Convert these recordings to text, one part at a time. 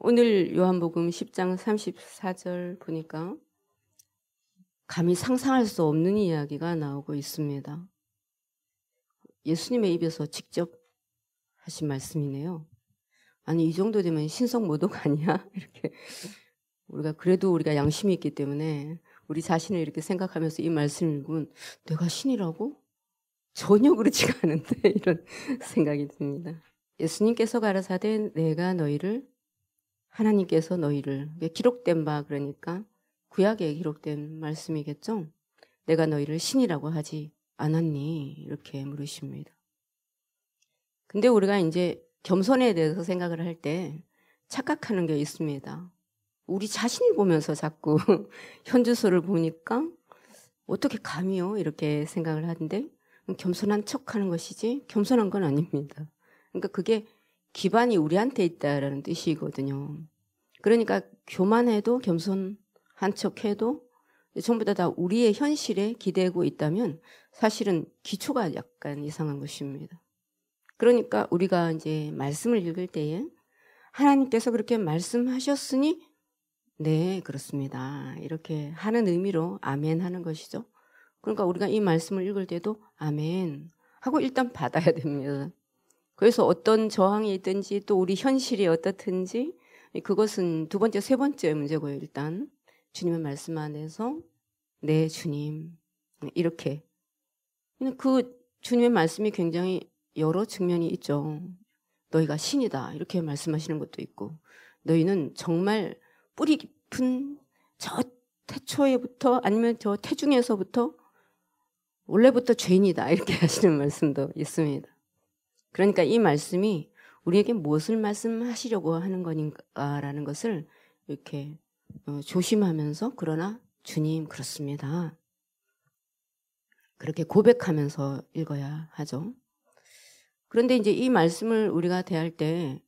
오늘 요한복음 10장 34절 보니까 감히 상상할 수 없는 이야기가 나오고 있습니다. 예수님의 입에서 직접 하신 말씀이네요. 아니, 이 정도 되면 신성모독 아니야? 이렇게 그래도 우리가 양심이 있기 때문에 우리 자신을 이렇게 생각하면서 이 말씀을 읽으면 내가 신이라고? 전혀 그렇지가 않은데 이런 생각이 듭니다. 예수님께서 가라사대 내가 너희를, 하나님께서 너희를, 기록된 바, 그러니까 구약에 기록된 말씀이겠죠. 내가 너희를 신이라고 하지 않았니? 이렇게 물으십니다. 근데 우리가 이제 겸손에 대해서 생각을 할 때 착각하는 게 있습니다. 우리 자신을 보면서 자꾸 현주소를 보니까 어떻게 감히요? 이렇게 생각을 하는데 겸손한 척하는 것이지 겸손한 건 아닙니다. 그러니까 그게 기반이 우리한테 있다라는 뜻이거든요. 그러니까 교만해도 겸손한 척해도 전부 다 우리의 현실에 기대고 있다면 사실은 기초가 약간 이상한 것입니다. 그러니까 우리가 이제 말씀을 읽을 때에 하나님께서 그렇게 말씀하셨으니 네, 그렇습니다. 이렇게 하는 의미로 아멘 하는 것이죠. 그러니까 우리가 이 말씀을 읽을 때도 아멘 하고 일단 받아야 됩니다. 그래서 어떤 저항이 있든지 또 우리 현실이 어떻든지 그것은 두 번째, 세 번째 문제고요. 일단 주님의 말씀 안에서 네, 주님 이렇게 그 주님의 말씀이 굉장히 여러 측면이 있죠. 너희가 신이다 이렇게 말씀하시는 것도 있고 너희는 정말 뿌리 깊은 저 태초에부터 아니면 저 태중에서부터 원래부터 죄인이다 이렇게 하시는 말씀도 있습니다. 그러니까 이 말씀이 우리에게 무엇을 말씀하시려고 하는 거니까라는 것을 이렇게 조심하면서 그러나 주님 그렇습니다. 그렇게 고백하면서 읽어야 하죠. 그런데 이제 이 말씀을 우리가 대할 때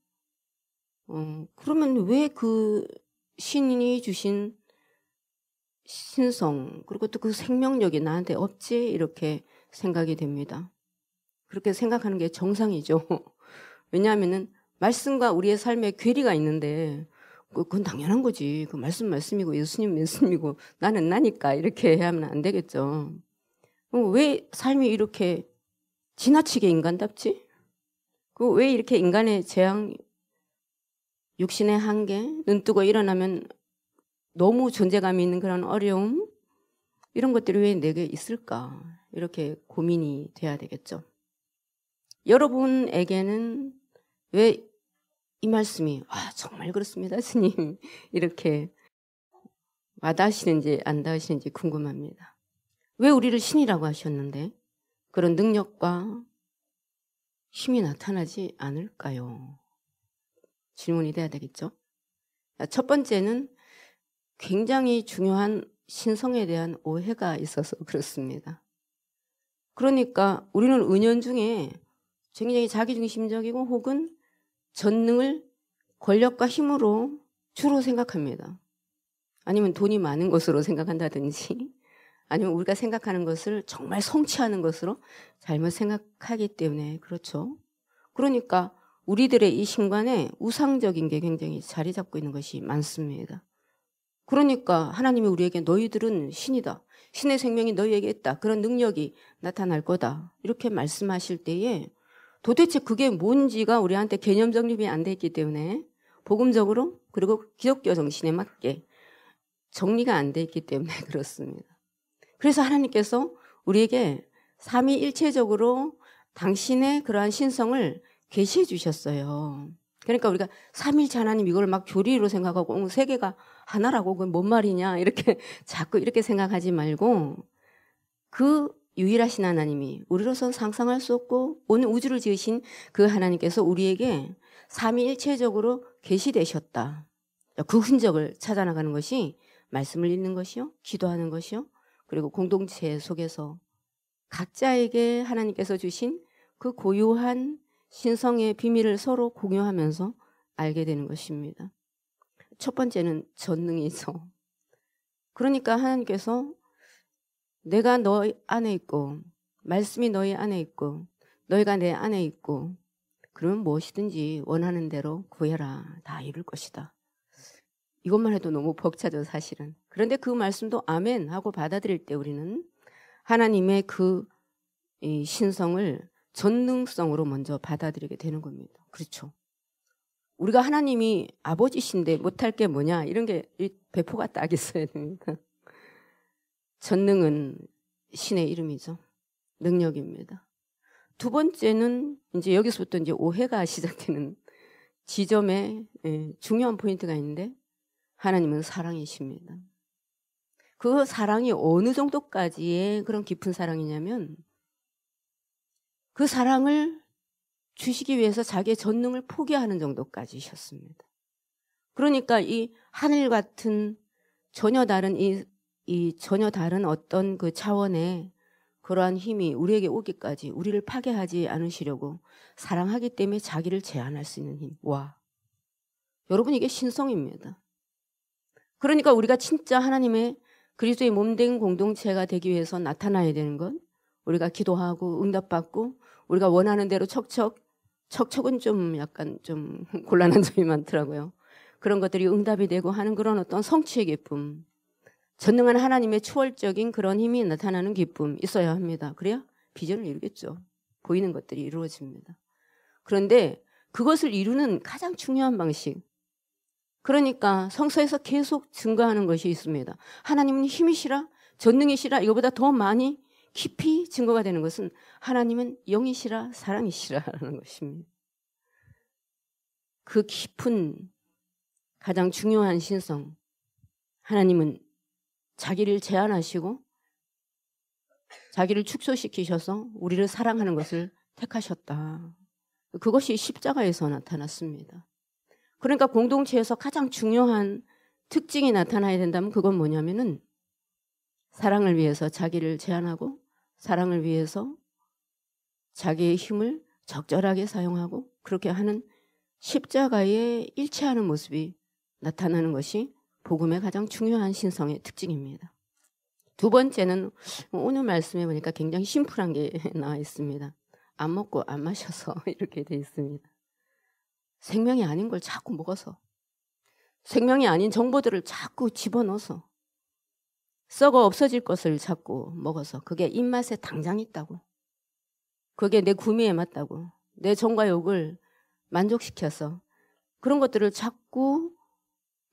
그러면 왜 그 신이 주신 신성 그리고 또 그 생명력이 나한테 없지? 이렇게 생각이 됩니다. 그렇게 생각하는 게 정상이죠. 왜냐하면은 말씀과 우리의 삶에 괴리가 있는데 그건 당연한 거지. 그 말씀이고 예수님 말씀이고 나는 나니까 이렇게 하면 안 되겠죠. 왜 삶이 이렇게 지나치게 인간답지? 왜 이렇게 인간의 재앙, 육신의 한계, 눈 뜨고 일어나면 너무 존재감이 있는 그런 어려움 이런 것들이 왜 내게 있을까? 이렇게 고민이 돼야 되겠죠. 여러분에게는 왜 이 말씀이 정말 그렇습니다, 스님 이렇게 와닿으시는지 안 닿으시는지 궁금합니다. 왜 우리를 신이라고 하셨는데 그런 능력과 힘이 나타나지 않을까요? 질문이 돼야 되겠죠. 첫 번째는 굉장히 중요한 신성에 대한 오해가 있어서 그렇습니다. 그러니까 우리는 은연중에 굉장히 자기중심적이고 혹은 전능을 권력과 힘으로 주로 생각합니다. 아니면 돈이 많은 것으로 생각한다든지 아니면 우리가 생각하는 것을 정말 성취하는 것으로 잘못 생각하기 때문에 그렇죠. 그러니까 우리들의 이 신관에 우상적인 게 굉장히 자리 잡고 있는 것이 많습니다. 그러니까 하나님이 우리에게 너희들은 신이다. 신의 생명이 너희에게 있다. 그런 능력이 나타날 거다. 이렇게 말씀하실 때에 도대체 그게 뭔지가 우리한테 개념 정립이 안 돼 있기 때문에 복음적으로 그리고 기독교 정신에 맞게 정리가 안 돼 있기 때문에 그렇습니다. 그래서 하나님께서 우리에게 삼위일체적으로 당신의 그러한 신성을 계시해 주셨어요. 그러니까 우리가 삼일체 하나님 이걸 막 교리로 생각하고 세계가 하나라고 그건 뭔 말이냐 이렇게 자꾸 이렇게 생각하지 말고 그 유일하신 하나님이 우리로서는 상상할 수 없고 온 우주를 지으신 그 하나님께서 우리에게 삼위일체적으로 계시되셨다. 그 흔적을 찾아나가는 것이 말씀을 읽는 것이요, 기도하는 것이요, 그리고 공동체 속에서 각자에게 하나님께서 주신 그 고유한 신성의 비밀을 서로 공유하면서 알게 되는 것입니다. 첫 번째는 전능이죠. 그러니까 하나님께서 내가 너 안에 있고 말씀이 너희 안에 있고 너희가 내 안에 있고 그러면 무엇이든지 원하는 대로 구해라 다 이룰 것이다. 이것만 해도 너무 벅차죠, 사실은. 그런데 그 말씀도 아멘 하고 받아들일 때 우리는 하나님의 그 이 신성을 전능성으로 먼저 받아들이게 되는 겁니다. 그렇죠. 우리가 하나님이 아버지신데 못할 게 뭐냐 이런 게 배포가 딱 있어야 됩니다. 전능은 신의 이름이죠. 능력입니다. 두 번째는 이제 여기서부터 이제 오해가 시작되는 지점에 중요한 포인트가 있는데 하나님은 사랑이십니다. 그 사랑이 어느 정도까지의 그런 깊은 사랑이냐면 그 사랑을 주시기 위해서 자기의 전능을 포기하는 정도까지셨습니다. 그러니까 이 하늘 같은 전혀 다른 전혀 다른 어떤 그 차원의 그러한 힘이 우리에게 오기까지 우리를 파괴하지 않으시려고 사랑하기 때문에 자기를 제한할 수 있는 힘. 와, 여러분 이게 신성입니다. 그러니까 우리가 진짜 하나님의 그리스도의 몸된 공동체가 되기 위해서 나타나야 되는 건 우리가 기도하고 응답받고 우리가 원하는 대로 척척은 좀 약간 좀 곤란한 점이 많더라고요. 그런 것들이 응답이 되고 하는 그런 어떤 성취의 기쁨, 전능한 하나님의 초월적인 그런 힘이 나타나는 기쁨 있어야 합니다. 그래야 비전을 이루겠죠. 보이는 것들이 이루어집니다. 그런데 그것을 이루는 가장 중요한 방식, 그러니까 성서에서 계속 증거하는 것이 있습니다. 하나님은 힘이시라, 전능이시라, 이거보다 더 많이 깊이 증거가 되는 것은 하나님은 영이시라, 사랑이시라라는 것입니다. 그 깊은 가장 중요한 신성, 하나님은 자기를 제한하시고 자기를 축소시키셔서 우리를 사랑하는 것을 택하셨다. 그것이 십자가에서 나타났습니다. 그러니까 공동체에서 가장 중요한 특징이 나타나야 된다면 그건 뭐냐면은 사랑을 위해서 자기를 제한하고 사랑을 위해서 자기의 힘을 적절하게 사용하고 그렇게 하는 십자가에 일치하는 모습이 나타나는 것이 복음의 가장 중요한 신성의 특징입니다. 두 번째는 오늘 말씀에 보니까 굉장히 심플한 게 나와 있습니다. 안 먹고 안 마셔서 이렇게 돼 있습니다. 생명이 아닌 걸 자꾸 먹어서, 생명이 아닌 정보들을 자꾸 집어넣어서, 썩어 없어질 것을 자꾸 먹어서, 그게 입맛에 당장 있다고, 그게 내 구미에 맞다고, 내 정과 욕을 만족시켜서 그런 것들을 자꾸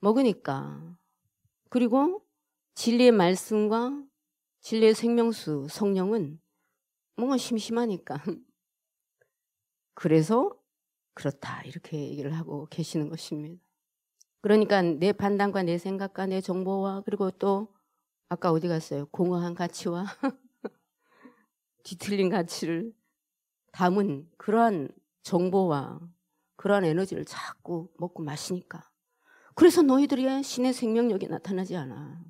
먹으니까, 그리고 진리의 말씀과 진리의 생명수 성령은 뭔가 심심하니까 그래서 그렇다 이렇게 얘기를 하고 계시는 것입니다. 그러니까 내 판단과 내 생각과 내 정보와 그리고 또 아까 어디 갔어요? 공허한 가치와 뒤틀린 가치를 담은 그러한 정보와 그러한 에너지를 자꾸 먹고 마시니까 그래서 너희들의 신의 생명력이 나타나지 않아.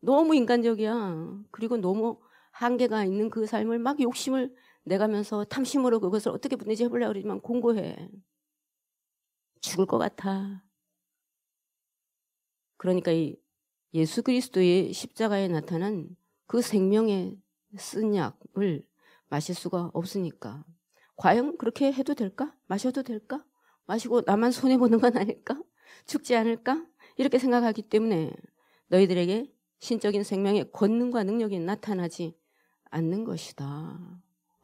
너무 인간적이야. 그리고 너무 한계가 있는 그 삶을 막 욕심을 내가면서 탐심으로 그것을 어떻게 분해지 해보려고 그러지만 공고해. 죽을 것 같아. 그러니까 이 예수 그리스도의 십자가에 나타난 그 생명의 쓴 약을 마실 수가 없으니까 과연 그렇게 해도 될까? 마셔도 될까? 마시고 나만 손해보는 건 아닐까? 죽지 않을까? 이렇게 생각하기 때문에 너희들에게 신적인 생명의 권능과 능력이 나타나지 않는 것이다.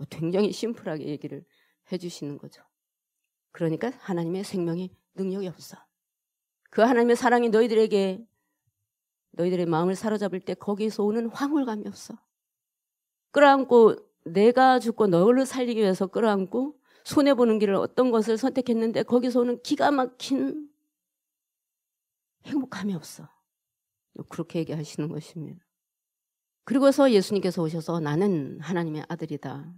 굉장히 심플하게 얘기를 해주시는 거죠. 그러니까 하나님의 생명의 능력이 없어. 그 하나님의 사랑이 너희들의 마음을 사로잡을 때 거기서 오는 황홀감이 없어. 끌어안고 내가 죽고 너를 살리기 위해서 끌어안고 손해보는 길을 어떤 것을 선택했는데 거기서 오는 기가 막힌 행복감이 없어. 그렇게 얘기하시는 것입니다. 그리고서 예수님께서 오셔서 나는 하나님의 아들이다.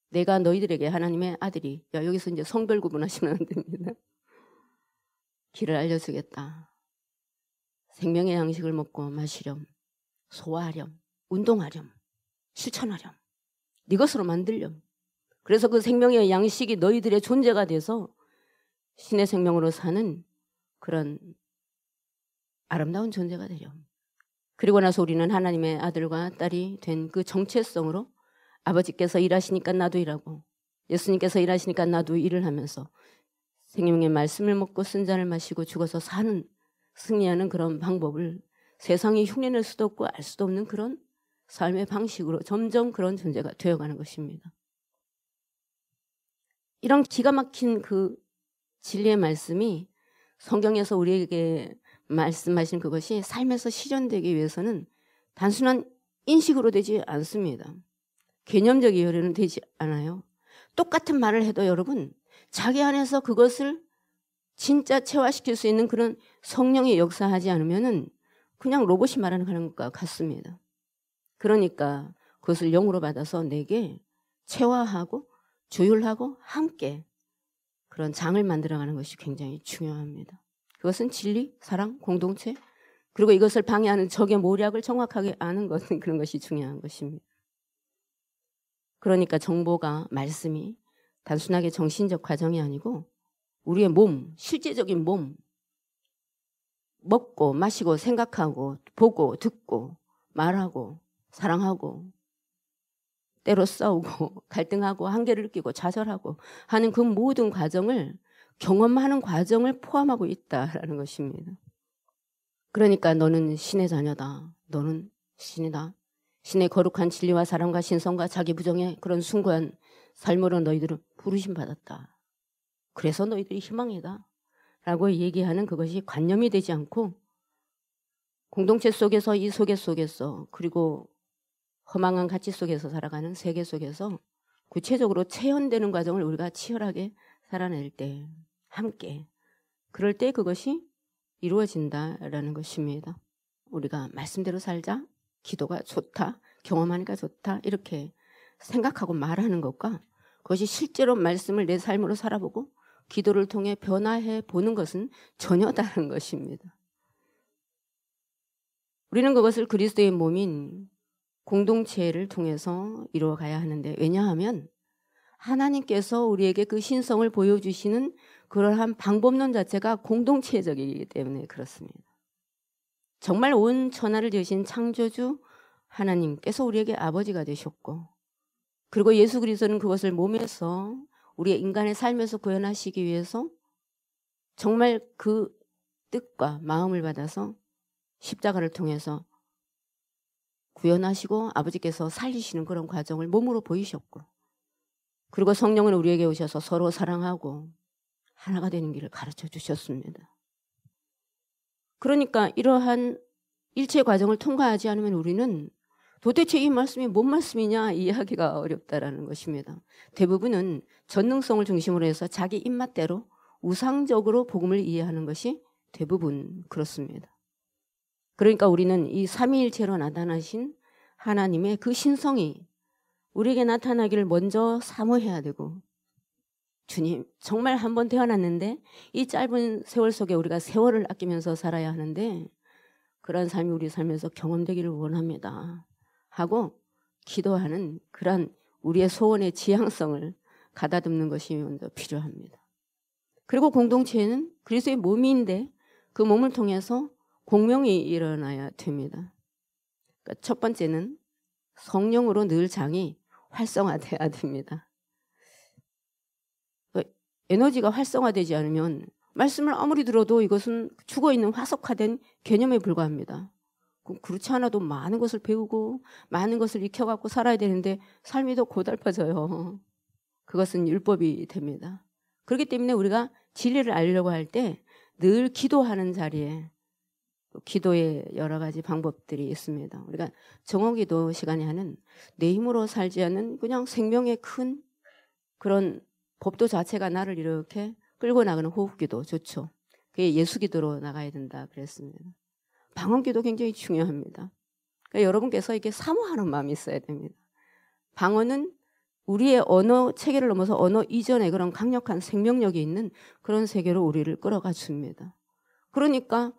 내가 너희들에게 하나님의 아들이, 여기서 이제 성별 구분하시면 안 됩니다. 길을 알려주겠다. 생명의 양식을 먹고 마시렴, 소화하렴, 운동하렴, 실천하렴, 네 것으로 만들렴. 그래서 그 생명의 양식이 너희들의 존재가 돼서 신의 생명으로 사는 그런 아름다운 존재가 되렴. 그리고 나서 우리는 하나님의 아들과 딸이 된 그 정체성으로 아버지께서 일하시니까 나도 일하고 예수님께서 일하시니까 나도 일을 하면서 생명의 말씀을 먹고 쓴 잔을 마시고 죽어서 사는 승리하는 그런 방법을 세상이 흉내낼 수도 없고 알 수도 없는 그런 삶의 방식으로 점점 그런 존재가 되어가는 것입니다. 이런 기가 막힌 그 진리의 말씀이 성경에서 우리에게 말씀하신 그것이 삶에서 실현되기 위해서는 단순한 인식으로 되지 않습니다. 개념적 이해로는 되지 않아요. 똑같은 말을 해도 여러분 자기 안에서 그것을 진짜 체화시킬 수 있는 그런 성령이 역사하지 않으면은 그냥 로봇이 말하는 것과 같습니다. 그러니까 그것을 영으로 받아서 내게 체화하고 조율하고 함께 그런 장을 만들어가는 것이 굉장히 중요합니다. 그것은 진리, 사랑, 공동체, 그리고 이것을 방해하는 적의 모략을 정확하게 아는 것은 그런 것이 중요한 것입니다. 그러니까 정보가, 말씀이 단순하게 정신적 과정이 아니고 우리의 몸, 실제적인 몸, 먹고 마시고 생각하고 보고 듣고 말하고 사랑하고 때로 싸우고 갈등하고 한계를 느끼고 좌절하고 하는 그 모든 과정을 경험하는 과정을 포함하고 있다라는 것입니다. 그러니까 너는 신의 자녀다. 너는 신이다. 신의 거룩한 진리와 사랑과 신성과 자기 부정의 그런 숭고한 삶으로 너희들은 부르심 받았다. 그래서 너희들이 희망이다. 라고 얘기하는 그것이 관념이 되지 않고 공동체 속에서 이 소개 속에서 그리고 허망한 가치 속에서 살아가는 세계 속에서 구체적으로 체현되는 과정을 우리가 치열하게 살아낼 때 함께 그럴 때 그것이 이루어진다라는 것입니다. 우리가 말씀대로 살자, 기도가 좋다, 경험하니까 좋다 이렇게 생각하고 말하는 것과 그것이 실제로 말씀을 내 삶으로 살아보고 기도를 통해 변화해 보는 것은 전혀 다른 것입니다. 우리는 그것을 그리스도의 몸인 공동체를 통해서 이루어가야 하는데 왜냐하면 하나님께서 우리에게 그 신성을 보여주시는 그러한 방법론 자체가 공동체적이기 때문에 그렇습니다. 정말 온 천하를 지으신 창조주 하나님께서 우리에게 아버지가 되셨고 그리고 예수 그리스도는 그것을 몸에서 우리의 인간의 삶에서 구현하시기 위해서 정말 그 뜻과 마음을 받아서 십자가를 통해서 구현하시고 아버지께서 살리시는 그런 과정을 몸으로 보이셨고 그리고 성령은 우리에게 오셔서 서로 사랑하고 하나가 되는 길을 가르쳐 주셨습니다. 그러니까 이러한 일체 과정을 통과하지 않으면 우리는 도대체 이 말씀이 뭔 말씀이냐 이해하기가 어렵다라는 것입니다. 대부분은 전능성을 중심으로 해서 자기 입맛대로 우상적으로 복음을 이해하는 것이 대부분 그렇습니다. 그러니까 우리는 이 삼위일체로 나타나신 하나님의 그 신성이 우리에게 나타나기를 먼저 사모해야 되고 주님 정말 한 번 태어났는데 이 짧은 세월 속에 우리가 세월을 아끼면서 살아야 하는데 그런 삶이 우리 삶에서 경험되기를 원합니다 하고 기도하는 그런 우리의 소원의 지향성을 가다듬는 것이 먼저 필요합니다. 그리고 공동체는 그리스도의 몸인데 그 몸을 통해서 공명이 일어나야 됩니다. 그러니까 첫 번째는 성령으로 늘 장이 활성화돼야 됩니다. 에너지가 활성화되지 않으면 말씀을 아무리 들어도 이것은 죽어있는 화석화된 개념에 불과합니다. 그렇지 않아도 많은 것을 배우고 많은 것을 익혀갖고 살아야 되는데 삶이 더 고달파져요. 그것은 율법이 됩니다. 그렇기 때문에 우리가 진리를 알려고 할 때 늘 기도하는 자리에 기도의 여러 가지 방법들이 있습니다. 우리가 정오기도 시간에 하는 내 힘으로 살지 않는 그냥 생명의 큰 그런 법도 자체가 나를 이렇게 끌고 나가는 호흡기도 좋죠. 그게 예수기도로 나가야 된다 그랬습니다. 방언기도 굉장히 중요합니다. 그러니까 여러분께서 이렇게 사모하는 마음이 있어야 됩니다. 방언은 우리의 언어 체계를 넘어서 언어 이전의 그런 강력한 생명력이 있는 그런 세계로 우리를 끌어가 줍니다. 그러니까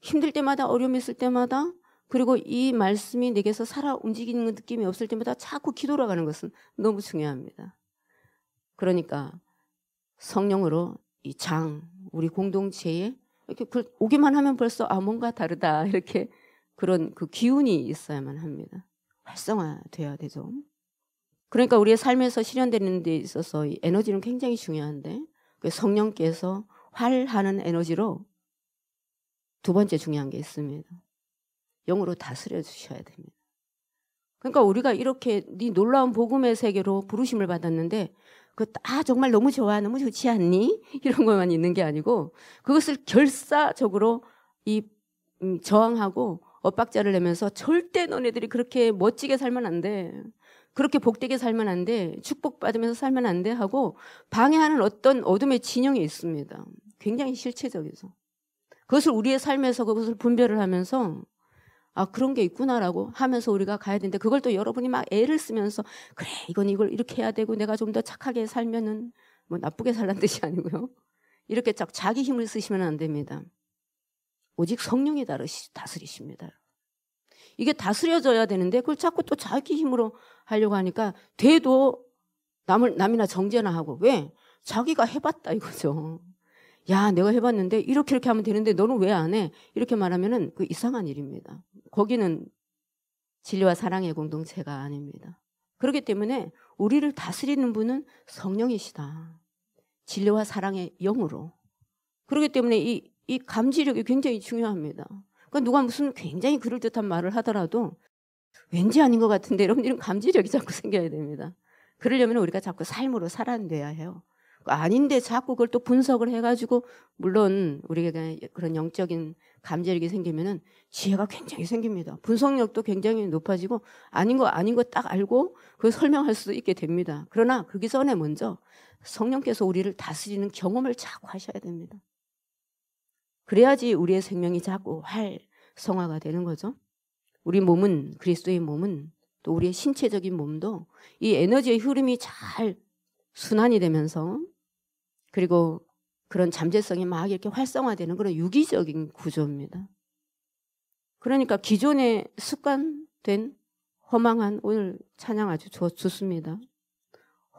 힘들 때마다 어려움이 있을 때마다 그리고 이 말씀이 내게서 살아 움직이는 느낌이 없을 때마다 자꾸 기도로 가는 것은 너무 중요합니다. 그러니까 성령으로 이 장, 우리 공동체에 이렇게 오기만 하면 벌써 뭔가 다르다 이렇게 그런 그 기운이 있어야만 합니다. 활성화돼야 되죠. 그러니까 우리의 삶에서 실현되는 데 있어서 이 에너지는 굉장히 중요한데 그 성령께서 활하는 에너지로 두 번째 중요한 게 있습니다. 영으로 다스려 주셔야 됩니다. 그러니까 우리가 이렇게 네 놀라운 복음의 세계로 부르심을 받았는데 정말 너무 좋아, 너무 좋지 않니? 이런 것만 있는 게 아니고 그것을 결사적으로 저항하고 엇박자를 내면서 절대 너네들이 그렇게 멋지게 살면 안 돼. 그렇게 복되게 살면 안 돼. 축복받으면서 살면 안 돼 하고 방해하는 어떤 어둠의 진영이 있습니다. 굉장히 실체적이죠. 그것을 우리의 삶에서 그것을 분별을 하면서 그런 게 있구나라고 하면서 우리가 가야 되는데 그걸 또 여러분이 막 애를 쓰면서 그래 이걸 이렇게 해야 되고 내가 좀 더 착하게 살면은 뭐 나쁘게 살란 뜻이 아니고요. 이렇게 자기 힘을 쓰시면 안 됩니다. 오직 성령이 다스리십니다. 이게 다스려져야 되는데 그걸 자꾸 또 자기 힘으로 하려고 하니까 돼도 남이나 정죄나 하고 왜? 자기가 해봤다 이거죠. 야 내가 해봤는데 이렇게 하면 되는데 너는 왜 안 해? 이렇게 말하면은 그 이상한 일입니다. 거기는 진리와 사랑의 공동체가 아닙니다. 그렇기 때문에 우리를 다스리는 분은 성령이시다. 진리와 사랑의 영으로. 그렇기 때문에 이 감지력이 굉장히 중요합니다. 그러니까 누가 무슨 굉장히 그럴듯한 말을 하더라도 왠지 아닌 것 같은데 여러분 이런 감지력이 자꾸 생겨야 됩니다. 그러려면 우리가 자꾸 삶으로 살아내야 해요. 아닌데 자꾸 그걸 또 분석을 해가지고 물론 우리가 그런 영적인 감지력이 생기면은 지혜가 굉장히 생깁니다. 분석력도 굉장히 높아지고 아닌 거 딱 알고 그걸 설명할 수도 있게 됩니다. 그러나 그기 전에 먼저 성령께서 우리를 다스리는 경험을 자꾸 하셔야 됩니다. 그래야지 우리의 생명이 자꾸 활성화가 되는 거죠. 우리 몸은 그리스도의 몸은 또 우리의 신체적인 몸도 이 에너지의 흐름이 잘 순환이 되면서 그리고 그런 잠재성이 막 이렇게 활성화되는 그런 유기적인 구조입니다. 그러니까 기존에 습관된 허망한 오늘 찬양 아주 좋습니다.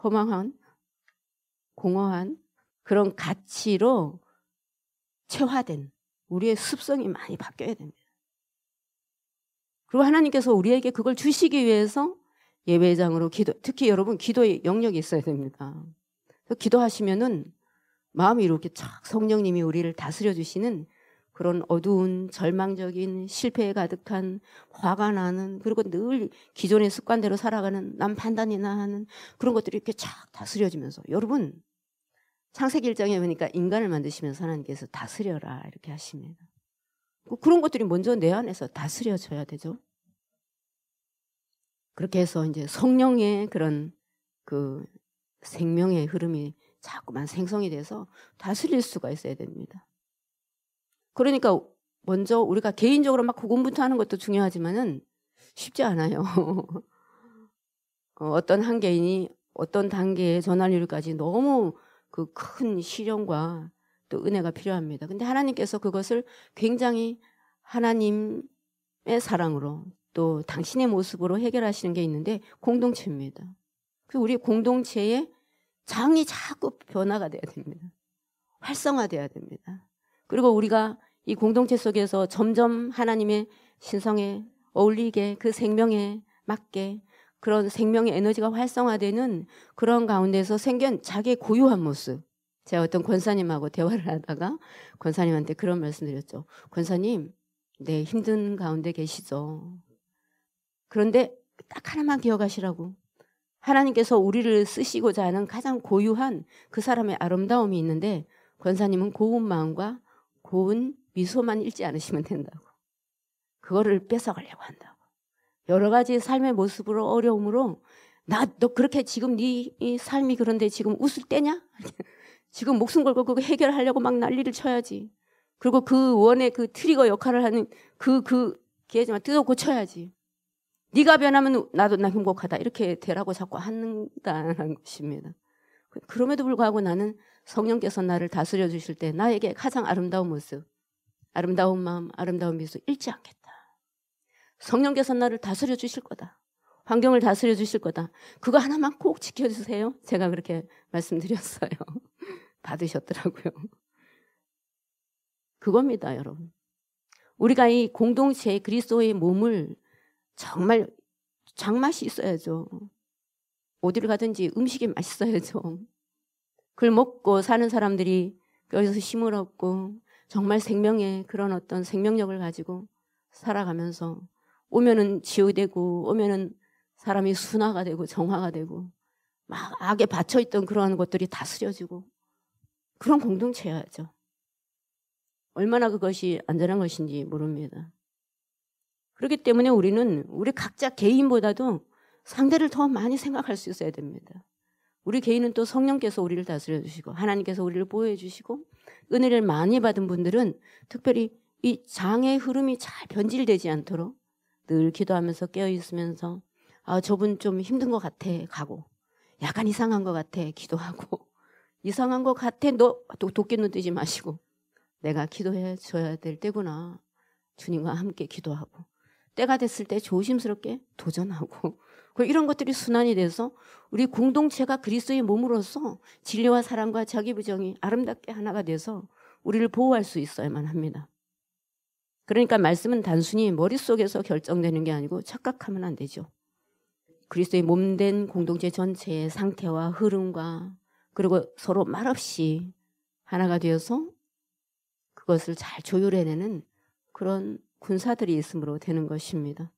허망한 공허한 그런 가치로 체화된 우리의 습성이 많이 바뀌어야 됩니다. 그리고 하나님께서 우리에게 그걸 주시기 위해서 예배장으로 특히 여러분 기도의 영역이 있어야 됩니다. 기도하시면은 마음이 이렇게 쫙 성령님이 우리를 다스려 주시는 그런 어두운 절망적인 실패에 가득한 화가 나는 그리고 늘 기존의 습관대로 살아가는 남 판단이나 하는 그런 것들이 이렇게 쫙 다스려지면서 여러분 창세기 1장에 보니까 인간을 만드시면서 하나님께서 다스려라 이렇게 하십니다. 그런 것들이 먼저 내 안에서 다스려져야 되죠. 그렇게 해서 이제 성령의 그런 그 생명의 흐름이 자꾸만 생성이 돼서 다스릴 수가 있어야 됩니다. 그러니까 먼저 우리가 개인적으로 막 고군분투하는 것도 중요하지만은 쉽지 않아요. 어떤 한 개인이 어떤 단계의 전환율까지 너무 그 큰 시련과 또 은혜가 필요합니다. 근데 하나님께서 그것을 굉장히 하나님의 사랑으로 또 당신의 모습으로 해결하시는 게 있는데 공동체입니다. 그래서 우리 공동체의 장이 자꾸 변화가 돼야 됩니다. 활성화돼야 됩니다. 그리고 우리가 이 공동체 속에서 점점 하나님의 신성에 어울리게 그 생명에 맞게 그런 생명의 에너지가 활성화되는 그런 가운데서 생긴 자기의 고유한 모습. 제가 어떤 권사님하고 대화를 하다가 권사님한테 그런 말씀 드렸죠. 권사님, 네, 힘든 가운데 계시죠. 그런데 딱 하나만 기억하시라고. 하나님께서 우리를 쓰시고자 하는 가장 고유한 그 사람의 아름다움이 있는데 권사님은 고운 마음과 고운 미소만 잃지 않으시면 된다고. 그거를 뺏어가려고 한다고. 여러 가지 삶의 모습으로 어려움으로 너 그렇게 지금 네 이 삶이 그런데 지금 웃을 때냐? 지금 목숨 걸고 그거 해결하려고 막 난리를 쳐야지. 그리고 그 원의 그 트리거 역할을 하는 걔지만 뜯어 고쳐야지. 네가 변하면 나도 나 행복하다. 이렇게 되라고 자꾸 한다는 것입니다. 그럼에도 불구하고 나는 성령께서 나를 다스려 주실 때 나에게 가장 아름다운 모습, 아름다운 마음, 아름다운 미소 잃지 않겠다. 성령께서 나를 다스려 주실 거다. 환경을 다스려 주실 거다. 그거 하나만 꼭 지켜주세요. 제가 그렇게 말씀드렸어요. 받으셨더라고요. 그겁니다, 여러분. 우리가 이 공동체의 그리스도의 몸을 정말 장맛이 있어야죠. 어디를 가든지 음식이 맛있어야죠. 그걸 먹고 사는 사람들이 여기서 힘을 얻고 정말 생명의 그런 어떤 생명력을 가지고 살아가면서 오면은 치유되고 오면은 사람이 순화가 되고 정화가 되고 막 악에 받쳐있던 그러한 것들이 다스려지고 그런 공동체여야죠. 얼마나 그것이 안전한 것인지 모릅니다. 그렇기 때문에 우리는 우리 각자 개인보다도 상대를 더 많이 생각할 수 있어야 됩니다. 우리 개인은 또 성령께서 우리를 다스려 주시고 하나님께서 우리를 보호해 주시고 은혜를 많이 받은 분들은 특별히 이 장의 흐름이 잘 변질되지 않도록 늘 기도하면서 깨어있으면서 아 저분 좀 힘든 것 같아 가고 약간 이상한 것 같아 기도하고 이상한 것 같아 너 도끼 눈 뜨지 마시고 내가 기도해 줘야 될 때구나. 주님과 함께 기도하고 때가 됐을 때 조심스럽게 도전하고 이런 것들이 순환이 돼서 우리 공동체가 그리스도의 몸으로서 진리와 사랑과 자기 부정이 아름답게 하나가 돼서 우리를 보호할 수 있어야만 합니다. 그러니까 말씀은 단순히 머릿속에서 결정되는 게 아니고 착각하면 안 되죠. 그리스도의 몸된 공동체 전체의 상태와 흐름과 그리고 서로 말없이 하나가 되어서 그것을 잘 조율해내는 그런 군사들이 있음으로 되는 것입니다.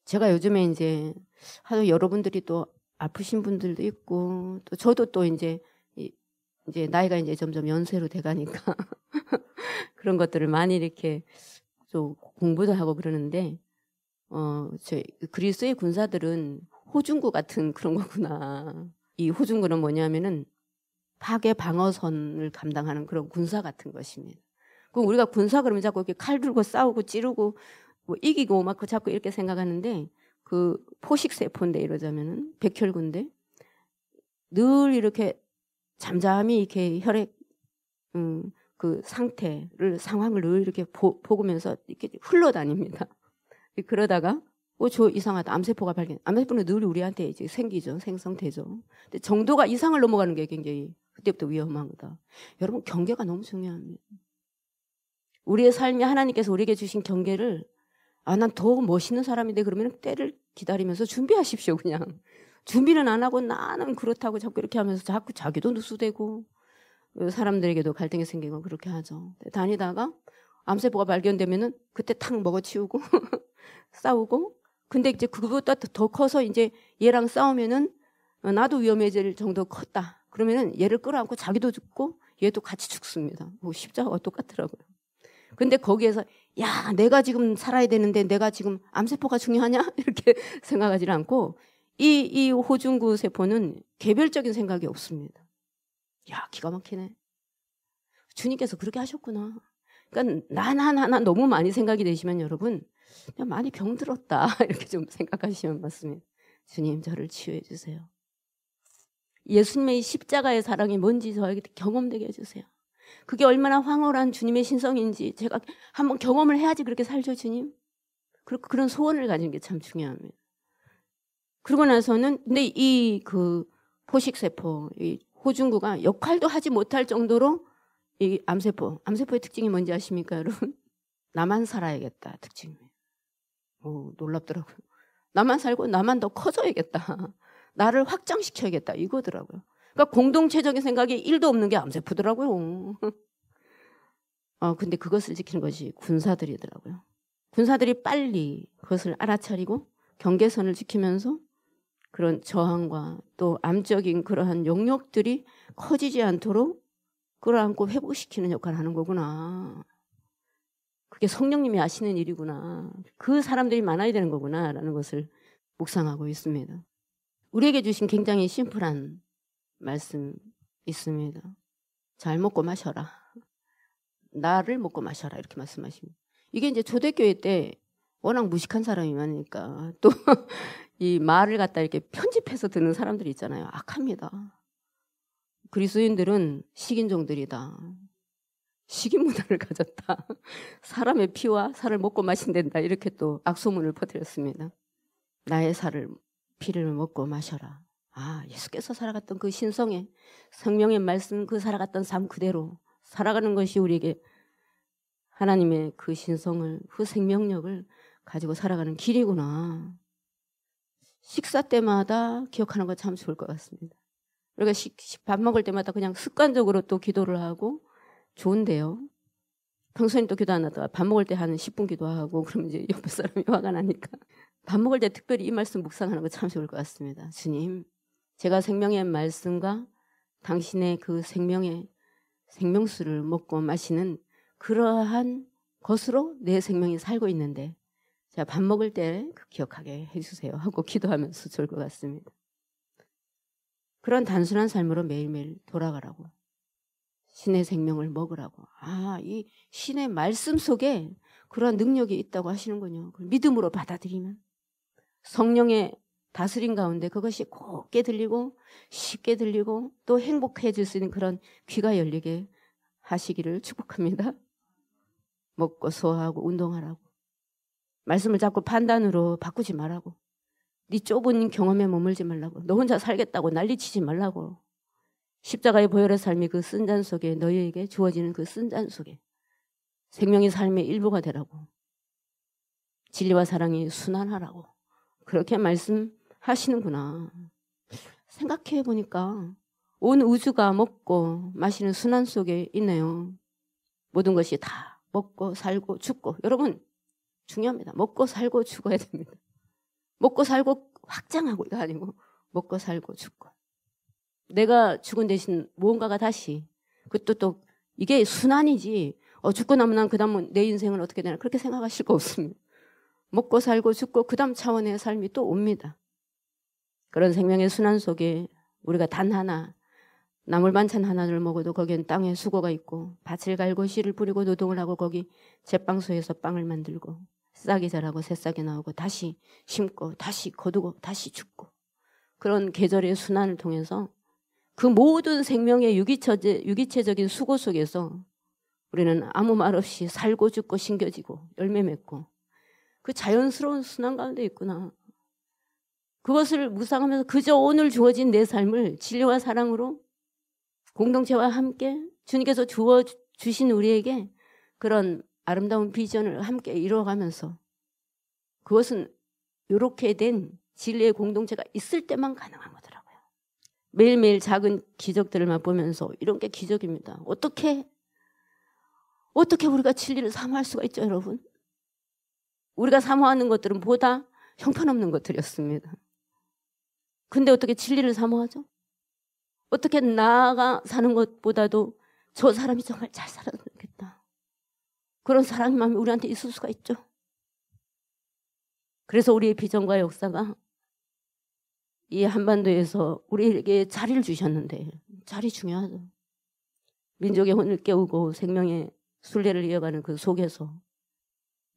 제가 요즘에 이제 하도 여러분들이 또 아프신 분들도 있고 또 저도 또 이제 나이가 이제 점점 연세로 돼가니까 그런 것들을 많이 이렇게 좀 공부도 하고 그러는데 저희 그리스도의 군사들은 호중구 같은 그런 거구나. 이 호중구는 뭐냐면은 파괴 방어선을 감당하는 그런 군사 같은 것입니다. 그럼 우리가 군사 그러면 자꾸 이렇게 칼 들고 싸우고 찌르고 뭐 이기고 막 자꾸 이렇게 생각하는데 그 포식세포인데 이러자면은 백혈구인데 늘 이렇게 잠잠히 이렇게 혈액 그 상황을 늘 이렇게 보면서 이렇게 흘러다닙니다. 그러다가 저 이상하다. 암세포가 발견. 암세포는 늘 우리한테 이제 생기죠. 생성되죠. 근데 정도가 이상을 넘어가는 게 굉장히 그때부터 위험한 거다. 여러분 경계가 너무 중요합니다. 우리의 삶이 하나님께서 우리에게 주신 경계를 난 더 멋있는 사람인데 그러면 때를 기다리면서 준비하십시오. 그냥 준비는 안 하고 나는 그렇다고 자꾸 이렇게 하면서 자꾸 자기도 누수되고 사람들에게도 갈등이 생기고 그렇게 하죠. 다니다가 암세포가 발견되면은 그때 탁 먹어치우고 싸우고 근데 이제 그것보다 더 커서 이제 얘랑 싸우면은 나도 위험해질 정도 컸다. 그러면은 얘를 끌어안고 자기도 죽고 얘도 같이 죽습니다. 십자가가 똑같더라고요. 근데 거기에서 야 내가 지금 살아야 되는데 내가 지금 암세포가 중요하냐 이렇게 생각하지 않고 이 호중구 세포는 개별적인 생각이 없습니다. 야 기가 막히네. 주님께서 그렇게 하셨구나. 그러니까 난 하나 너무 많이 생각이 되시면 여러분 그냥 많이 병들었다 이렇게 좀 생각하시면 맞습니다. 주님 저를 치유해 주세요. 예수님의 십자가의 사랑이 뭔지 저에게 경험되게 해주세요. 그게 얼마나 황홀한 주님의 신성인지 제가 한번 경험을 해야지 그렇게 살죠 주님. 그런 소원을 가지는 게 참 중요합니다. 그러고 나서는 근데 이 그 포식세포 이 호중구가 역할도 하지 못할 정도로 이 암세포의 특징이 뭔지 아십니까 여러분? 나만 살아야겠다 특징이에요. 놀랍더라고요. 나만 살고 나만 더 커져야겠다. 나를 확장시켜야겠다 이거더라고요. 그러니까 공동체적인 생각이 1도 없는 게 암세포더라고요. 근데 그것을 지키는 것이 군사들이더라고요. 군사들이 빨리 그것을 알아차리고 경계선을 지키면서 그런 저항과 또 암적인 그러한 영역들이 커지지 않도록 끌어안고 회복시키는 역할을 하는 거구나. 그게 성령님이 아시는 일이구나. 그 사람들이 많아야 되는 거구나라는 것을 묵상하고 있습니다. 우리에게 주신 굉장히 심플한 말씀 있습니다. 잘 먹고 마셔라. 나를 먹고 마셔라 이렇게 말씀하십니다. 이게 이제 초대교회 때 워낙 무식한 사람이 많으니까 또 이 말을 갖다 이렇게 편집해서 듣는 사람들이 있잖아요. 악합니다. 그리스도인들은 식인종들이다. 식인 문화를 가졌다. 사람의 피와 살을 먹고 마신댄다. 이렇게 또 악소문을 퍼뜨렸습니다. 나의 피를 먹고 마셔라. 예수께서 살아갔던 그 신성의 성령의 말씀 그 살아갔던 삶 그대로 살아가는 것이 우리에게 하나님의 그 신성을 그 생명력을 가지고 살아가는 길이구나. 식사 때마다 기억하는 거 참 좋을 것 같습니다. 우리가 밥 먹을 때마다 그냥 습관적으로 또 기도를 하고 좋은데요. 평소엔 또 기도 안 하다가 밥 먹을 때 한 10분 기도하고 그러면 이제 옆에 사람이 화가 나니까 밥 먹을 때 특별히 이 말씀 묵상하는 거 참 좋을 것 같습니다. 주님, 제가 생명의 말씀과 당신의 그 생명의 생명수를 먹고 마시는 그러한 것으로 내 생명이 살고 있는데 자, 밥 먹을 때 그 기억하게 해주세요 하고 기도하면서 좋을 것 같습니다. 그런 단순한 삶으로 매일매일 돌아가라고. 신의 생명을 먹으라고. 아, 이 신의 말씀 속에 그런 능력이 있다고 하시는군요. 그걸 믿음으로 받아들이면 성령의 다스림 가운데 그것이 곱게 들리고 쉽게 들리고 또 행복해질 수 있는 그런 귀가 열리게 하시기를 축복합니다. 먹고 소화하고 운동하라고. 말씀을 자꾸 판단으로 바꾸지 말라고. 네 좁은 경험에 머물지 말라고. 너 혼자 살겠다고 난리치지 말라고. 십자가의 보혈의 삶이 그 쓴잔 속에 너희에게 주어지는 그 쓴잔 속에 생명의 삶의 일부가 되라고. 진리와 사랑이 순환하라고. 그렇게 말씀하시는구나. 생각해 보니까 온 우주가 먹고 마시는 순환 속에 있네요. 모든 것이 다 먹고 살고 죽고. 여러분 중요합니다. 먹고 살고 죽어야 됩니다. 먹고 살고 확장하고 이거 아니고 먹고 살고 죽고. 내가 죽은 대신 무언가가 다시 그것도 또 이게 순환이지 죽고 나면 난 그 다음 내 인생은 어떻게 되나 그렇게 생각하실 거 없습니다. 먹고 살고 죽고 그 다음 차원의 삶이 또 옵니다. 그런 생명의 순환 속에 우리가 단 하나 나물 반찬 하나를 먹어도 거기엔 땅에 수고가 있고 밭을 갈고 씨를 뿌리고 노동을 하고 거기 제빵소에서 빵을 만들고 싹이 자라고 새싹이 나오고 다시 심고 다시 거두고 다시 죽고 그런 계절의 순환을 통해서 그 모든 생명의 유기체적인 수고 속에서 우리는 아무 말 없이 살고 죽고 심겨지고 열매 맺고 그 자연스러운 순환 가운데 있구나. 그것을 묵상하면서 그저 오늘 주어진 내 삶을 진리와 사랑으로 공동체와 함께 주님께서 주신 우리에게 그런 아름다운 비전을 함께 이루어가면서 그것은 이렇게 된 진리의 공동체가 있을 때만 가능한 거더라고요. 매일매일 작은 기적들을 맛보면서 이런 게 기적입니다. 어떻게 우리가 진리를 사모할 수가 있죠, 여러분? 우리가 사모하는 것들은 보다 형편없는 것들이었습니다. 근데 어떻게 진리를 사모하죠? 어떻게 나아가 사는 것보다도 저 사람이 정말 잘 살았겠다. 그런 사랑의 마음이 우리한테 있을 수가 있죠. 그래서 우리의 비전과 역사가 이 한반도에서 우리에게 자리를 주셨는데 자리 중요하죠. 민족의 혼을 깨우고 생명의 순례를 이어가는 그 속에서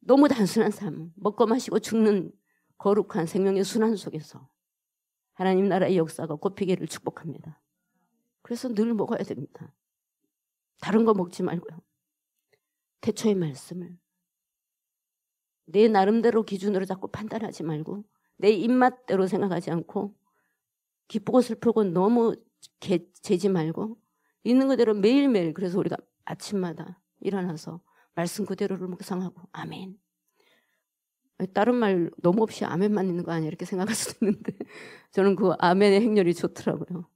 너무 단순한 삶, 먹고 마시고 죽는 거룩한 생명의 순환 속에서 하나님 나라의 역사가 꼽히기를 축복합니다. 그래서 늘 먹어야 됩니다. 다른 거 먹지 말고요. 태초의 말씀을 내 나름대로 기준으로 자꾸 판단하지 말고 내 입맛대로 생각하지 않고 기쁘고 슬프고 너무 재지 말고 있는 그대로 매일매일 그래서 우리가 아침마다 일어나서 말씀 그대로를 묵상하고 아멘. 다른 말 너무 없이 아멘만 있는 거 아니야 이렇게 생각할 수도 있는데 저는 그 아멘의 행렬이 좋더라고요.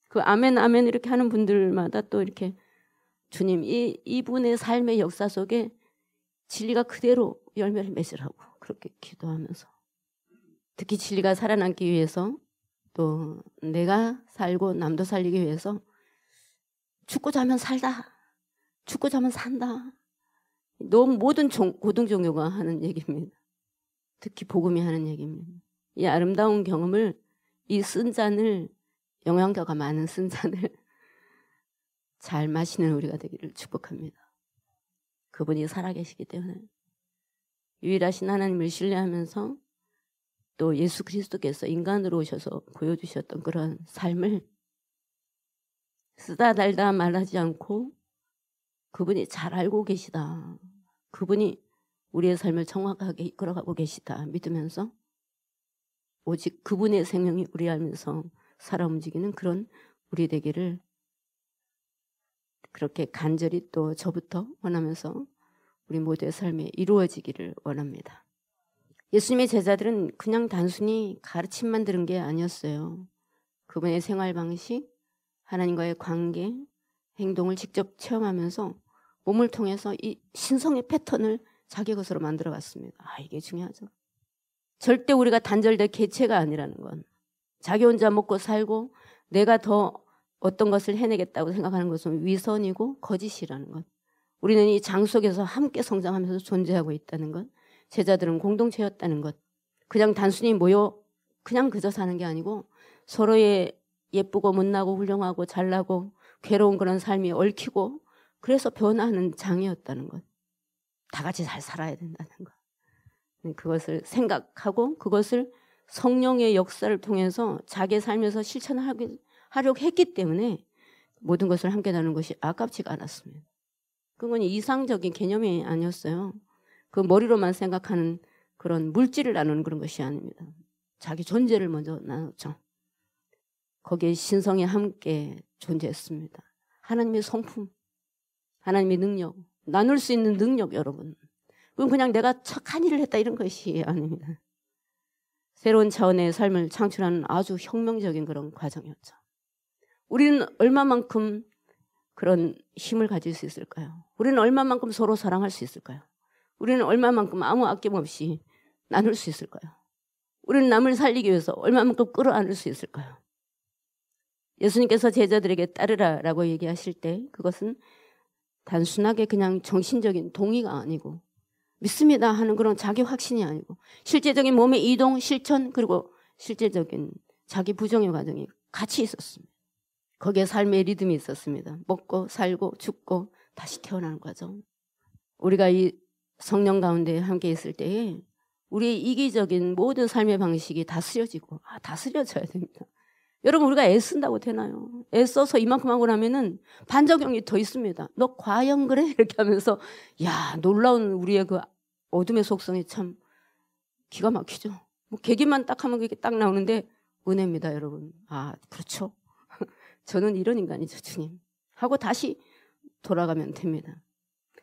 그 아멘 아멘 이렇게 하는 분들마다 또 이렇게 주님 이분의 삶의 역사 속에 진리가 그대로 열매를 맺으라고 그렇게 기도하면서 특히 진리가 살아남기 위해서 또 내가 살고 남도 살리기 위해서 죽고 자면 살다 죽고 자면 산다. 너무 모든 고등 종교가 하는 얘기입니다. 특히 복음이 하는 얘기입니다. 이 아름다운 경험을 이 쓴 잔을 영양가가 많은 쓴 잔을 잘 마시는 우리가 되기를 축복합니다. 그분이 살아계시기 때문에 유일하신 하나님을 신뢰하면서 또 예수 그리스도께서 인간으로 오셔서 보여주셨던 그런 삶을 쓰다 달다 말하지 않고 그분이 잘 알고 계시다. 그분이 우리의 삶을 정확하게 이끌어가고 계시다 믿으면서 오직 그분의 생명이 우리 안에서 살아 움직이는 그런 우리 되기를 그렇게 간절히 또 저부터 원하면서 우리 모두의 삶에 이루어지기를 원합니다. 예수님의 제자들은 그냥 단순히 가르침만 들은 게 아니었어요. 그분의 생활 방식, 하나님과의 관계, 행동을 직접 체험하면서 몸을 통해서 이 신성의 패턴을 자기 것으로 만들어 갔습니다. 이게 중요하죠. 절대 우리가 단절된 개체가 아니라는 건, 자기 혼자 먹고 살고 내가 더 어떤 것을 해내겠다고 생각하는 것은 위선이고 거짓이라는 것. 우리는 이 장 속에서 함께 성장하면서 존재하고 있다는 것. 제자들은 공동체였다는 것. 그냥 단순히 모여 그냥 그저 사는 게 아니고 서로의 예쁘고 못나고 훌륭하고 잘나고 괴로운 그런 삶이 얽히고 그래서 변화하는 장이었다는 것. 다 같이 잘 살아야 된다는 것. 그것을 생각하고 그것을 성령의 역사를 통해서 자기의 삶에서 실천하려고 했기 때문에 모든 것을 함께 나누는 것이 아깝지가 않았습니다. 그건 이상적인 개념이 아니었어요. 그 머리로만 생각하는 그런 물질을 나누는 그런 것이 아닙니다. 자기 존재를 먼저 나눴죠. 거기에 신성이 함께 존재했습니다. 하나님의 성품, 하나님의 능력, 나눌 수 있는 능력 여러분. 그건 그냥 내가 착한 일을 했다 이런 것이 아닙니다. 새로운 차원의 삶을 창출하는 아주 혁명적인 그런 과정이었죠. 우리는 얼마만큼 그런 힘을 가질 수 있을까요? 우리는 얼마만큼 서로 사랑할 수 있을까요? 우리는 얼마만큼 아무 아낌없이 나눌 수 있을까요? 우리는 남을 살리기 위해서 얼마만큼 끌어안을 수 있을까요? 예수님께서 제자들에게 따르라라고 얘기하실 때 그것은 단순하게 그냥 정신적인 동의가 아니고 믿습니다 하는 그런 자기 확신이 아니고 실제적인 몸의 이동, 실천 그리고 실제적인 자기 부정의 과정이 같이 있었습니다. 거기에 삶의 리듬이 있었습니다. 먹고 살고 죽고 다시 태어나는 과정. 우리가 이 성령 가운데 함께 있을 때에 우리의 이기적인 모든 삶의 방식이 다스려지고 다스려져야 됩니다. 여러분 우리가 애쓴다고 되나요? 애써서 이만큼 하고 나면은 반작용이 더 있습니다. 너 과연 그래? 이렇게 하면서 놀라운 우리의 그 어둠의 속성이 참 기가 막히죠. 뭐 계기만 딱 하면 그게 딱 나오는데 은혜입니다 여러분. 그렇죠. 저는 이런 인간이죠 주님 하고 다시 돌아가면 됩니다.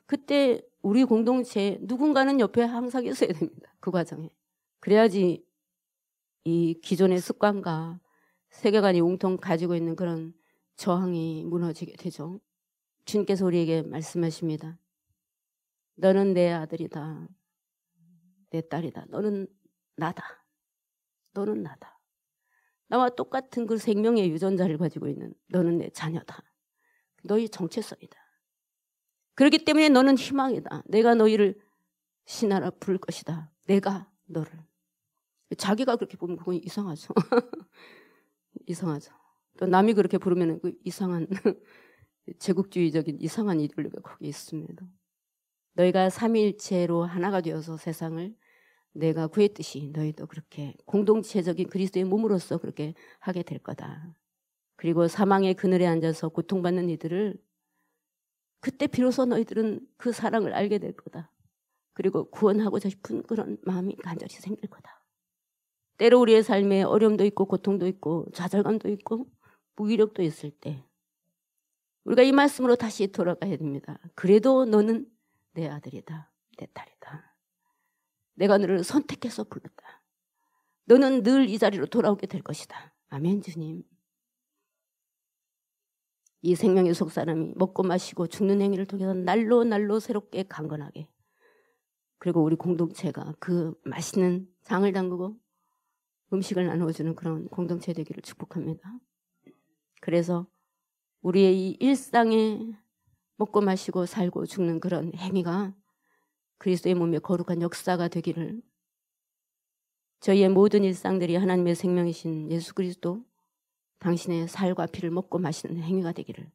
그때 우리 공동체 누군가는 옆에 항상 있어야 됩니다. 그 과정에. 그래야지 이 기존의 습관과 세계관이 웅통 가지고 있는 그런 저항이 무너지게 되죠. 주님께서 우리에게 말씀하십니다. 너는 내 아들이다. 내 딸이다. 너는 나다. 너는 나다. 나와 똑같은 그 생명의 유전자를 가지고 있는 너는 내 자녀다. 너희 정체성이다. 그렇기 때문에 너는 희망이다. 내가 너희를 신하라 부를 것이다. 내가 너를. 자기가 그렇게 보면 그건 이상하죠. 이상하죠. 또 남이 그렇게 부르면 그 이상한 제국주의적인 이상한 이데올로기가 거기 있습니다. 너희가 삼위일체로 하나가 되어서 세상을 내가 구했듯이 너희도 그렇게 공동체적인 그리스도의 몸으로서 그렇게 하게 될 거다. 그리고 사망의 그늘에 앉아서 고통받는 이들을 그때 비로소 너희들은 그 사랑을 알게 될 거다. 그리고 구원하고자 싶은 그런 마음이 간절히 생길 거다. 때로 우리의 삶에 어려움도 있고 고통도 있고 좌절감도 있고 무기력도 있을 때 우리가 이 말씀으로 다시 돌아가야 됩니다. 그래도 너는 내 아들이다. 내 딸이다. 내가 너를 선택해서 불렀다. 너는 늘 이 자리로 돌아오게 될 것이다. 아멘 주님. 이 생명의 속 사람이 먹고 마시고 죽는 행위를 통해서 날로 새롭게 강건하게 그리고 우리 공동체가 그 맛있는 장을 담그고 음식을 나누어주는 그런 공동체 되기를 축복합니다. 그래서 우리의 이 일상에 먹고 마시고 살고 죽는 그런 행위가 그리스도의 몸의 거룩한 역사가 되기를 저희의 모든 일상들이 하나님의 생명이신 예수 그리스도 당신의 살과 피를 먹고 마시는 행위가 되기를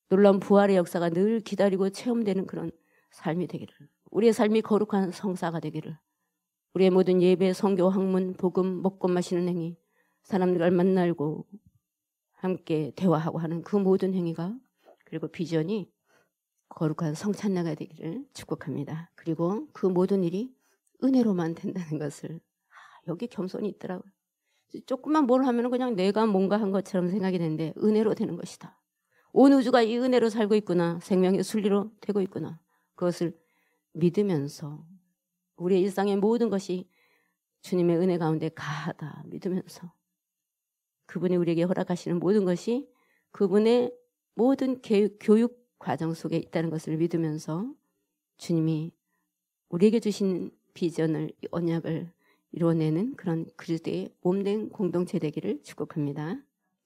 놀라운 부활의 역사가 늘 기다리고 체험되는 그런 삶이 되기를 우리의 삶이 거룩한 성사가 되기를 우리의 모든 예배, 선교, 학문, 복음, 먹고 마시는 행위 사람들을 만나고 함께 대화하고 하는 그 모든 행위가 그리고 비전이 거룩한 성찬례가 되기를 축복합니다. 그리고 그 모든 일이 은혜로만 된다는 것을 여기 겸손이 있더라고요. 조금만 뭘 하면 그냥 내가 뭔가 한 것처럼 생각이 되는데 은혜로 되는 것이다. 온 우주가 이 은혜로 살고 있구나. 생명의 순리로 되고 있구나. 그것을 믿으면서 우리의 일상의 모든 것이 주님의 은혜 가운데 가하다 믿으면서 그분이 우리에게 허락하시는 모든 것이 그분의 모든 교육 과정 속에 있다는 것을 믿으면서 주님이 우리에게 주신 비전을, 언약을 이루어내는 그런 그리스도의 몸된 공동체 되기를 축복합니다.